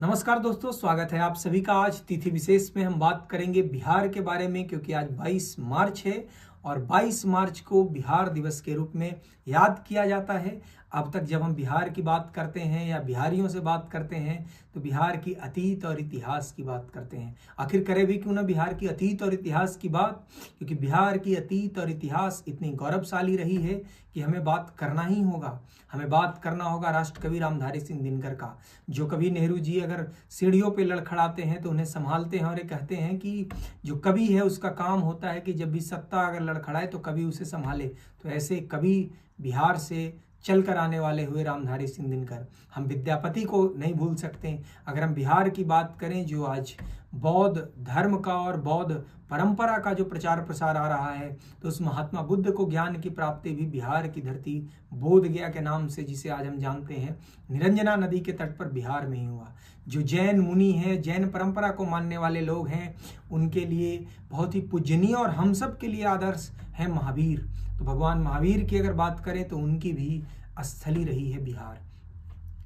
नमस्कार दोस्तों, स्वागत है आप सभी का। आज तिथि विशेष में हम बात करेंगे बिहार के बारे में, क्योंकि आज 22 मार्च है और 22 मार्च को बिहार दिवस के रूप में याद किया जाता है। अब तक जब हम बिहार की बात करते हैं या बिहारियों से बात करते हैं तो बिहार की अतीत और इतिहास की बात करते हैं। आखिर करें भी क्यों ना बिहार की अतीत और इतिहास की बात, क्योंकि बिहार की अतीत और इतिहास इतनी गौरवशाली रही है कि हमें बात करना ही होगा। हमें बात करना होगा राष्ट्रकवि रामधारी सिंह दिनकर का, जो कवि नेहरू जी अगर सीढ़ियों पे लड़खड़ाते हैं तो उन्हें संभालते हैं और ये कहते हैं कि जो कवि है उसका काम होता है कि जब भी सत्ता अगर लड़खड़ाए तो कवि उसे संभाले। तो ऐसे कवि बिहार से चल कर आने वाले हुए रामधारी सिंह दिनकर। हम विद्यापति को नहीं भूल सकते। अगर हम बिहार की बात करें, जो आज बौद्ध धर्म का और बौद्ध परंपरा का जो प्रचार प्रसार आ रहा है, तो उस महात्मा बुद्ध को ज्ञान की प्राप्ति भी बिहार की धरती बोध गया के नाम से, जिसे आज हम जानते हैं, निरंजना नदी के तट पर बिहार में ही हुआ। जो जैन मुनि हैं, जैन परंपरा को मानने वाले लोग हैं, उनके लिए बहुत ही पूजनीय और हम सब के लिए आदर्श है महावीर। तो भगवान महावीर की अगर बात करें तो उनकी भी स्थली रही है बिहार।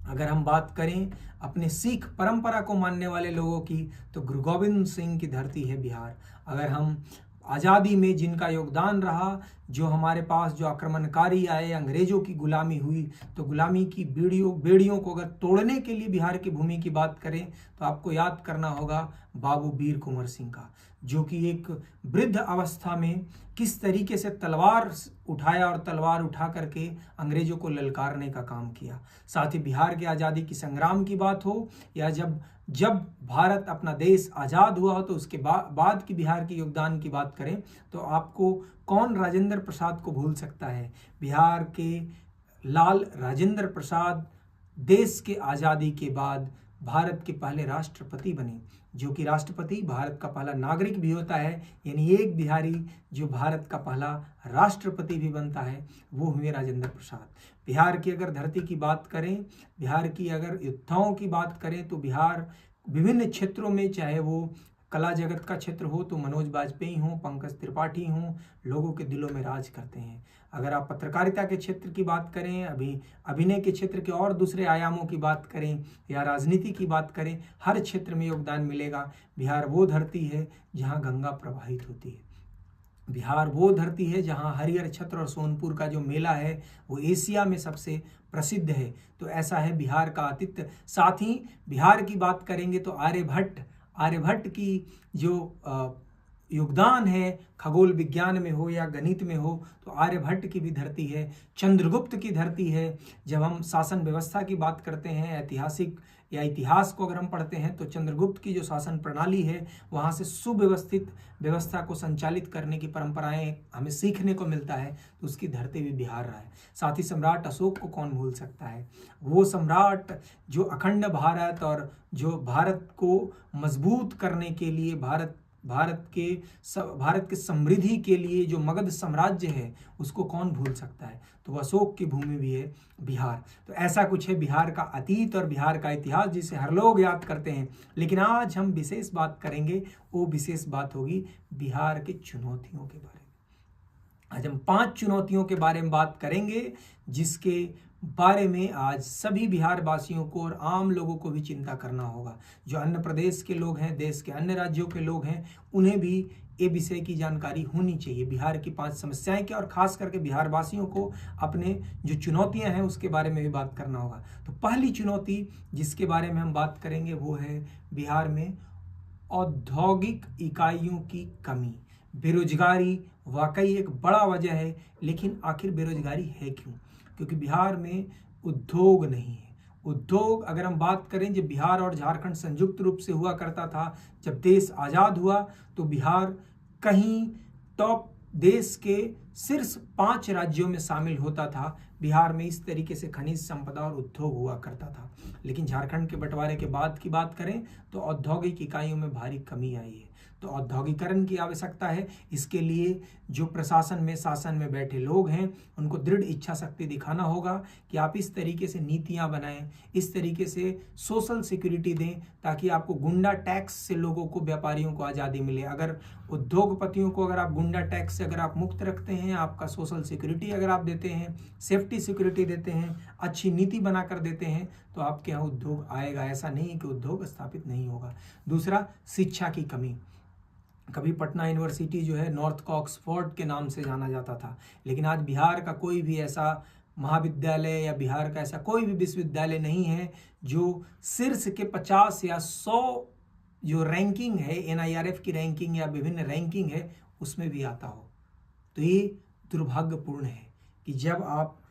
अगर हम बात करें अपने सिख परंपरा को मानने वाले लोगों की, तो गुरु गोविंद सिंह की धरती है बिहार। अगर हम आज़ादी में जिनका योगदान रहा, जो हमारे पास जो आक्रमणकारी आए, अंग्रेजों की गुलामी हुई, तो गुलामी की बेड़ियों को अगर तोड़ने के लिए बिहार की भूमि की बात करें तो आपको याद करना होगा बाबू वीर कुंवर सिंह का, जो कि एक वृद्ध अवस्था में किस तरीके से तलवार उठाया और तलवार उठा करके अंग्रेजों को ललकारने का काम किया। साथ ही बिहार के आज़ादी की संग्राम की बात हो या जब भारत अपना देश आज़ाद हुआ हो, तो उसके बाद की बिहार के योगदान की बात करें तो आपको कौन राजेंद्र प्रसाद को भूल सकता है। बिहार के लाल राजेंद्र प्रसाद देश के आज़ादी के बाद भारत के पहले राष्ट्रपति बने, जो कि राष्ट्रपति भारत का पहला नागरिक भी होता है। यानी एक बिहारी जो भारत का पहला राष्ट्रपति भी बनता है, वो हुए राजेंद्र प्रसाद। बिहार की अगर धरती की बात करें, बिहार की अगर योद्धाओं की बात करें, तो बिहार विभिन्न क्षेत्रों में, चाहे वो कला जगत का क्षेत्र हो तो मनोज बाजपेयी हों, पंकज त्रिपाठी हों, लोगों के दिलों में राज करते हैं। अगर आप पत्रकारिता के क्षेत्र की बात करें, अभिनय के क्षेत्र के और दूसरे आयामों की बात करें या राजनीति की बात करें, हर क्षेत्र में योगदान मिलेगा। बिहार वो धरती है जहाँ गंगा प्रवाहित होती है। बिहार वो धरती है जहाँ हरिहर छत्र और सोनपुर का जो मेला है वो एशिया में सबसे प्रसिद्ध है। तो ऐसा है बिहार का आतिथ्य। साथ ही बिहार की बात करेंगे तो आर्यभट्ट की जो योगदान है, खगोल विज्ञान में हो या गणित में हो, तो आर्यभट्ट की भी धरती है। चंद्रगुप्त की धरती है। जब हम शासन व्यवस्था की बात करते हैं, ऐतिहासिक या इतिहास को अगर हम पढ़ते हैं, तो चंद्रगुप्त की जो शासन प्रणाली है, वहाँ से सुव्यवस्थित व्यवस्था को संचालित करने की परंपराएं हमें सीखने को मिलता है। तो उसकी धरती भी बिहार रहा है। साथ ही सम्राट अशोक को कौन भूल सकता है। वो सम्राट जो अखंड भारत और जो भारत को मजबूत करने के लिए, भारत के समृद्धि के लिए जो मगध साम्राज्य है, उसको कौन भूल सकता है। तो अशोक की भूमि भी है बिहार। तो ऐसा कुछ है बिहार का अतीत और बिहार का इतिहास, जिसे हर लोग याद करते हैं। लेकिन आज हम विशेष बात करेंगे, वो विशेष बात होगी बिहार की चुनौतियों के बारे में। आज हम 5 चुनौतियों के बारे में बात करेंगे, जिसके बारे में आज सभी बिहार वासियों को और आम लोगों को भी चिंता करना होगा। जो अन्य प्रदेश के लोग हैं, देश के अन्य राज्यों के लोग हैं, उन्हें भी ये विषय की जानकारी होनी चाहिए। बिहार की 5 समस्याएं क्या, और खास करके बिहार वासियों को अपने जो चुनौतियां हैं उसके बारे में भी बात करना होगा। तो पहली चुनौती जिसके बारे में हम बात करेंगे वो है बिहार में औद्योगिक इकाइयों की कमी। बेरोजगारी वाकई एक बड़ा वजह है, लेकिन आखिर बेरोजगारी है क्यों? क्योंकि बिहार में उद्योग नहीं है। उद्योग अगर हम बात करें, जब बिहार और झारखंड संयुक्त रूप से हुआ करता था, जब देश आज़ाद हुआ, तो बिहार कहीं टॉप देश के शीर्ष 5 राज्यों में शामिल होता था। बिहार में इस तरीके से खनिज संपदा और उद्योग हुआ करता था। लेकिन झारखंड के बंटवारे के बाद की बात करें तो औद्योगिक इकाइयों में भारी कमी आई है। तो औद्योगिकरण की आवश्यकता है। इसके लिए जो प्रशासन में, शासन में बैठे लोग हैं, उनको दृढ़ इच्छा शक्ति दिखाना होगा कि आप इस तरीके से नीतियां बनाएं, इस तरीके से सोशल सिक्योरिटी दें, ताकि आपको गुंडा टैक्स से लोगों को, व्यापारियों को आज़ादी मिले। अगर उद्योगपतियों को अगर आप गुंडा टैक्स से अगर आप मुक्त रखते हैं हैं, आपका सोशल सिक्योरिटी अगर आप देते हैं, सेफ्टी सिक्योरिटी देते हैं, अच्छी नीति बनाकर देते हैं, तो आपके यहाँ उद्योग आएगा। ऐसा नहीं है कि उद्योग स्थापित नहीं होगा। दूसरा, शिक्षा की कमी। कभी पटना यूनिवर्सिटी जो है नॉर्थ का ऑक्सफोर्ड के नाम से जाना जाता था, लेकिन आज बिहार का कोई भी ऐसा महाविद्यालय या बिहार का ऐसा कोई भी विश्वविद्यालय नहीं है जो शीर्ष के 50 या 100 जो रैंकिंग है, NIRF की रैंकिंग या विभिन्न रैंकिंग है, उसमें भी आता हो। तो ये दुर्भाग्यपूर्ण है कि जब आप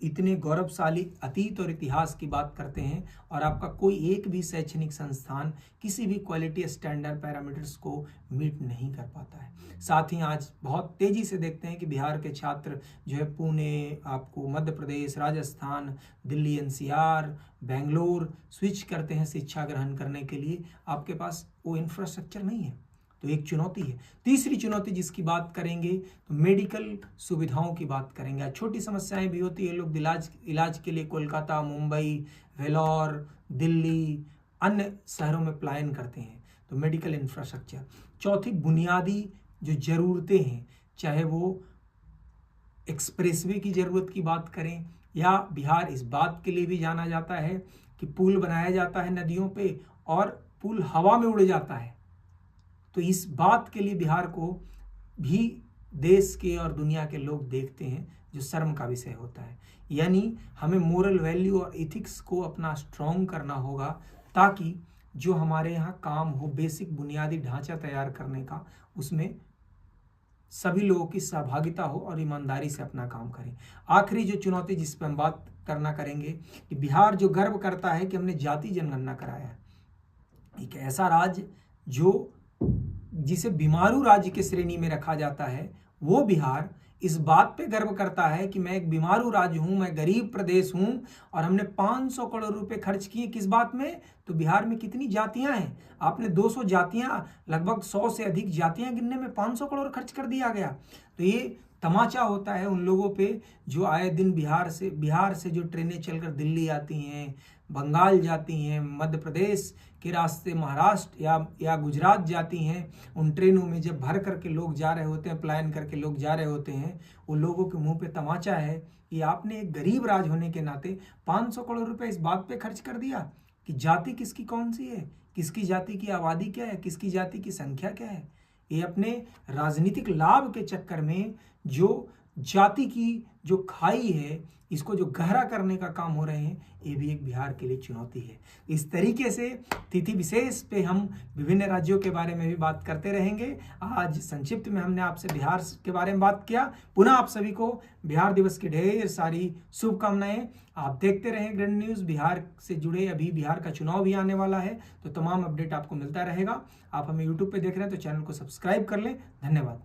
इतने गौरवशाली अतीत और इतिहास की बात करते हैं और आपका कोई एक भी शैक्षणिक संस्थान किसी भी क्वालिटी स्टैंडर्ड पैरामीटर्स को मीट नहीं कर पाता है। साथ ही आज बहुत तेज़ी से देखते हैं कि बिहार के छात्र जो है पुणे, आपको मध्य प्रदेश, राजस्थान, दिल्ली NCR, बेंगलोर स्विच करते हैं शिक्षा ग्रहण करने के लिए। आपके पास वो इंफ्रास्ट्रक्चर नहीं है, तो एक चुनौती है। तीसरी चुनौती जिसकी बात करेंगे तो मेडिकल सुविधाओं की बात करेंगे। आज छोटी समस्याएं भी होती है, लोग इलाज के लिए कोलकाता, मुंबई, वेलोर, दिल्ली, अन्य शहरों में पलायन करते हैं। तो मेडिकल इंफ्रास्ट्रक्चर। चौथी, बुनियादी जो ज़रूरतें हैं, चाहे वो एक्सप्रेसवे की ज़रूरत की बात करें, या बिहार इस बात के लिए भी जाना जाता है कि पुल बनाया जाता है नदियों पे और पुल हवा में उड़ जाता है। तो इस बात के लिए बिहार को भी देश के और दुनिया के लोग देखते हैं, जो शर्म का विषय होता है। यानी हमें मोरल वैल्यू और इथिक्स को अपना स्ट्रॉन्ग करना होगा, ताकि जो हमारे यहाँ काम हो, बेसिक बुनियादी ढांचा तैयार करने का, उसमें सभी लोगों की सहभागिता हो और ईमानदारी से अपना काम करें। आखिरी जो चुनौती जिस पर हम बात करेंगे कि बिहार जो गर्व करता है कि हमने जाति जनगणना कराया है। एक ऐसा राज्य जिसे बीमारू राज्य के श्रेणी में रखा जाता है, वो बिहार इस बात पे गर्व करता है कि मैं एक बीमारू राज्य हूं, मैं गरीब प्रदेश हूं, और हमने 500 करोड़ रुपए खर्च किए किस बात में? तो बिहार में कितनी जातियां हैं? आपने 200 जातियां, लगभग 100 से अधिक जातियां गिनने में 500 करोड़ खर्च कर दिया गया। तो ये तमाचा होता है उन लोगों पे जो आए दिन बिहार से जो ट्रेनें चलकर दिल्ली आती हैं, बंगाल जाती हैं, मध्य प्रदेश के रास्ते महाराष्ट्र या गुजरात जाती हैं। उन ट्रेनों में जब भर करके लोग जा रहे होते हैं, पलायन करके लोग जा रहे होते हैं, वो लोगों के मुंह पे तमाचा है कि आपने एक गरीब राज्य होने के नाते 500 करोड़ रुपए इस बात पे खर्च कर दिया कि जाति किसकी कौन सी है, किसकी जाति की आबादी क्या है, किसकी जाति की संख्या क्या है। ये अपने राजनीतिक लाभ के चक्कर में जो जाति की जो खाई है, इसको जो गहरा करने का काम हो रहे हैं, ये भी एक बिहार के लिए चुनौती है। इस तरीके से तिथि विशेष पे हम विभिन्न राज्यों के बारे में भी बात करते रहेंगे। आज संक्षिप्त में हमने आपसे बिहार के बारे में बात किया। पुनः आप सभी को बिहार दिवस की ढेर सारी शुभकामनाएं। आप देखते रहें ग्रैंड न्यूज़। बिहार से जुड़े अभी बिहार का चुनाव भी आने वाला है, तो तमाम अपडेट आपको मिलता रहेगा। आप हमें यूट्यूब पे देख रहे हैं तो चैनल को सब्सक्राइब कर लें। धन्यवाद।